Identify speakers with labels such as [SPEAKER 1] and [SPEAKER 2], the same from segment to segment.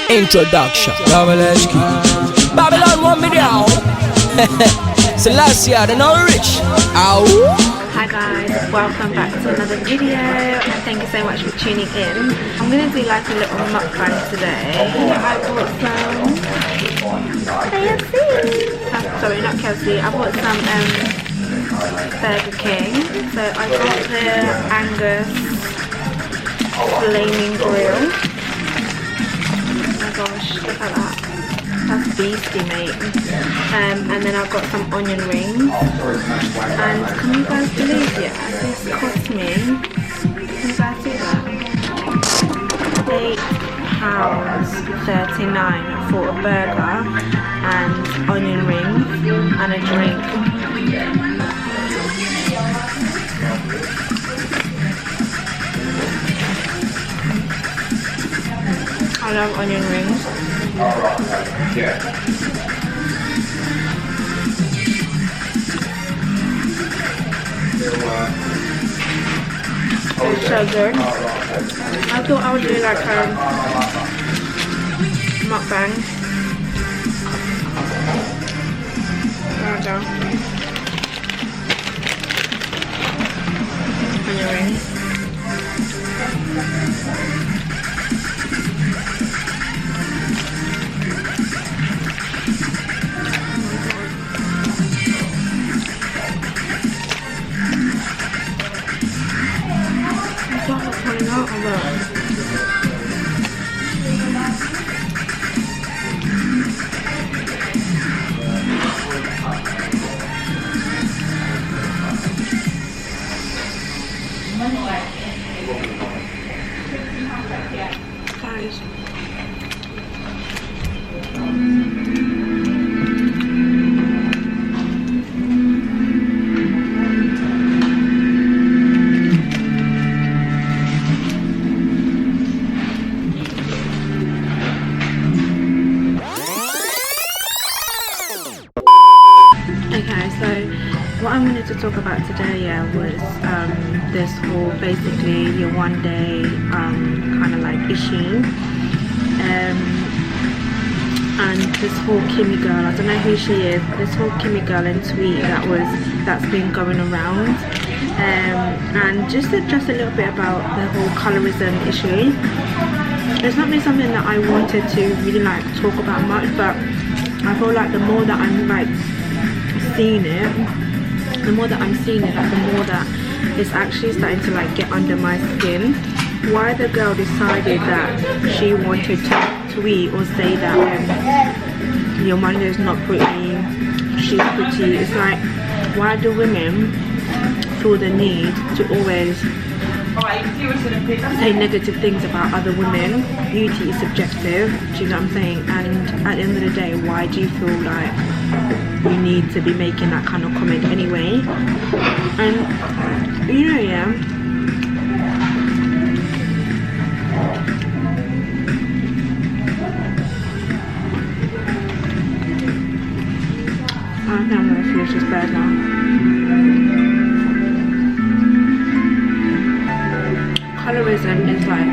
[SPEAKER 1] Introduction. Lovelies. Babylon want me down. Selassie, the not rich. Ow.
[SPEAKER 2] Hi guys, welcome back to another video and thank you so much for tuning in. I'm going to do like a little mukbang today. I bought some KFC. Sorry, not KFC. I bought some Burger King. So I got the Angus flaming grill. Oh my gosh, look at that. That's beastie, mate. And then I've got some onion rings. And can you guys believe it? This cost me, can you guys see that? £8.39 for a burger and onion rings and a drink. I love onion rings. It's so good. I thought I would do like a mukbang. There we go. Onion rings. Guys. Okay, so what I wanted to talk about today was this whole basically YEWANDE kind of like issue, and this whole Kimmy girl, I don't know who she is, but this whole Kimmy girl and tweet that's been going around, and just a little bit about the whole colorism issue. It's not been something that I wanted to really like talk about much, but I feel like the more that I'm like seeing it, like the more that it's actually starting to like get under my skin. Why the girl decided that she wanted to tweet or say that your mother is not pretty, she's pretty. It's like, why do women feel the need to always say negative things about other women? Beauty is subjective, do you know what I'm saying? And at the end of the day, why do you feel like you need to be making that kind of comment anyway? And you know, yeah, I think I'm gonna finish this burger. Colorism is like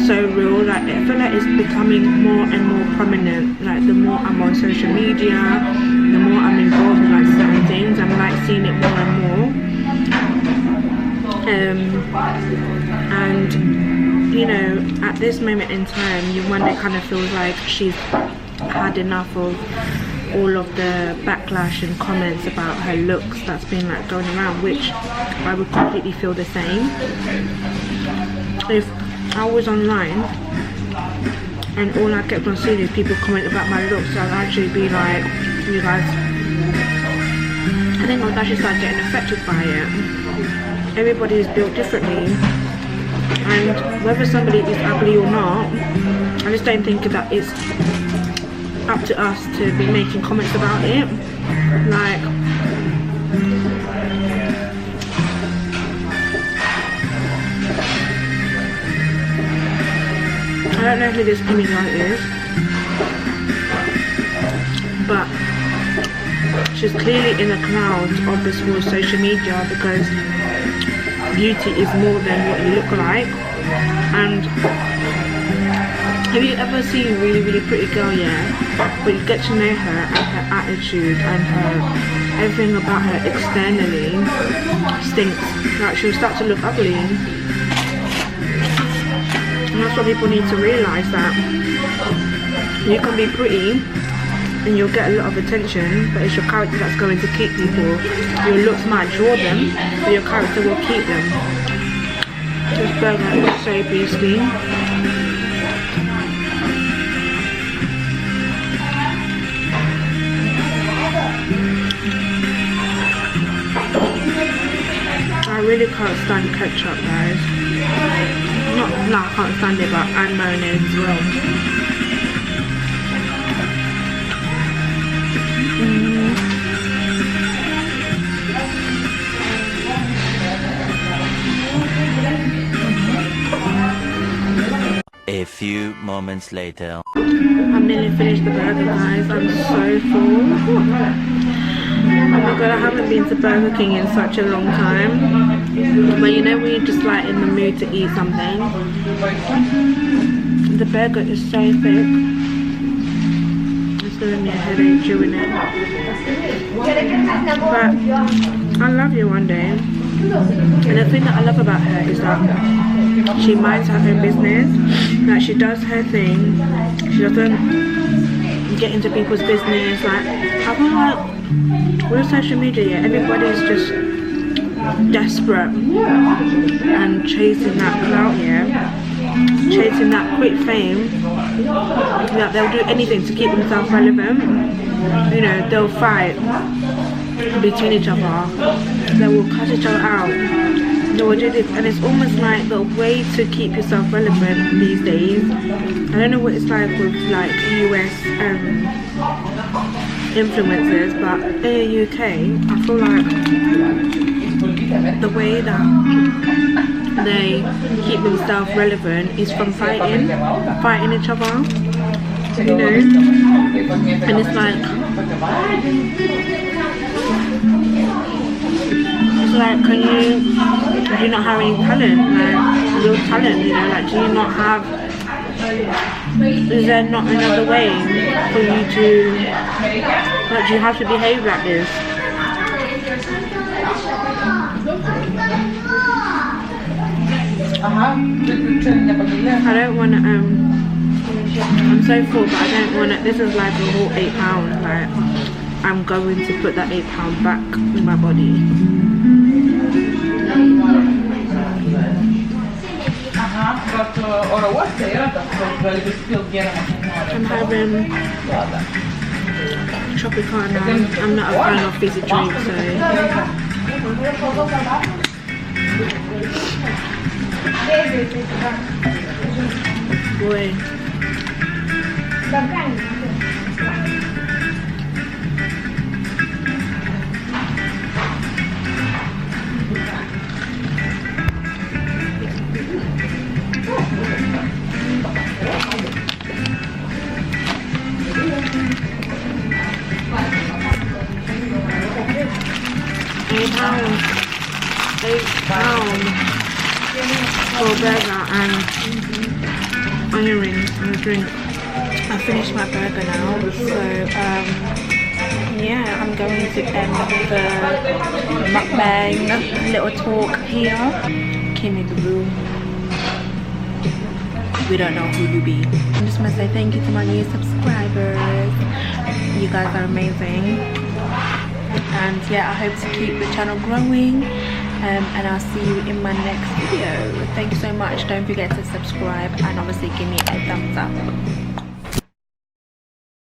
[SPEAKER 2] so real. Like I feel like it's becoming more and more prominent. Like the more I'm on social media, the more I'm involved in like certain things, I'm like seeing it more and more. And you know, at this moment in time, YEWANDE kind of feels like she's had enough of all of the backlash and comments about her looks that's been like going around, which I would completely feel the same. If I was online and all I kept on seeing is people comment about my looks, I'd actually be like, you guys, I think I would actually start getting affected by it. Everybody is built differently, and whether somebody is ugly or not, I just don't think that it's up to us to be making comments about it. Like, I don't know who this Kimmy girl is, but she's clearly in the clouds of this whole social media, because beauty is more than what you look like. And Have you ever seen a really, really pretty girl, yeah? But you get to know her and her attitude and everything about her externally stinks. Like, she'll start to look ugly. And that's what people need to realise, that you can be pretty and you'll get a lot of attention, but it's your character that's going to keep people. Your looks might draw them, but your character will keep them. This burger is so beastly. I really can't stand ketchup, guys. Not I can't stand it, but and mayonnaise as well.
[SPEAKER 3] A few moments later.
[SPEAKER 2] I'm nearly finished the burger, guys. I'm so full. Oh my god, I haven't been to Burger King in such a long time. But you know when you're just like in the mood to eat something. The burger is so thick. It's giving me a headache chewing it. But I love YEWANDE. And the thing that I love about her is that she minds her own business. Like, she does her thing. She doesn't get into people's business. Like, I feel like with social media, yeah, everybody's just desperate and chasing that clout, yeah, chasing that quick fame, that they'll do anything to keep themselves relevant. You know, they'll fight between each other, they will cut each other out, they will do this, and it's almost like the way to keep yourself relevant these days. I don't know what it's like with like US influencers, but in the UK, I feel like the way that they keep themselves relevant is from fighting each other, you know. And it's like do you not have any talent, like real talent, you know, like do you not have, is there not another way for you to, like, do you have to behave like this? I don't want to, I'm so full, but I don't want to, this is like a whole £8, like, I'm going to put that £8 back in my body. I'm having Tropicana. I'm not a fan of fizzy drinks, so boy. £8 for a burger and onion rings and a drink. I finished my burger now, so yeah, I'm going to end the mukbang little talk here. Kimmy the room. We don't know who you be. I just want to say thank you to my new subscribers. You guys are amazing. And yeah, I hope to keep the channel growing, and I'll see you in my next video. Thank you so much. Don't forget to subscribe and obviously give me a thumbs up.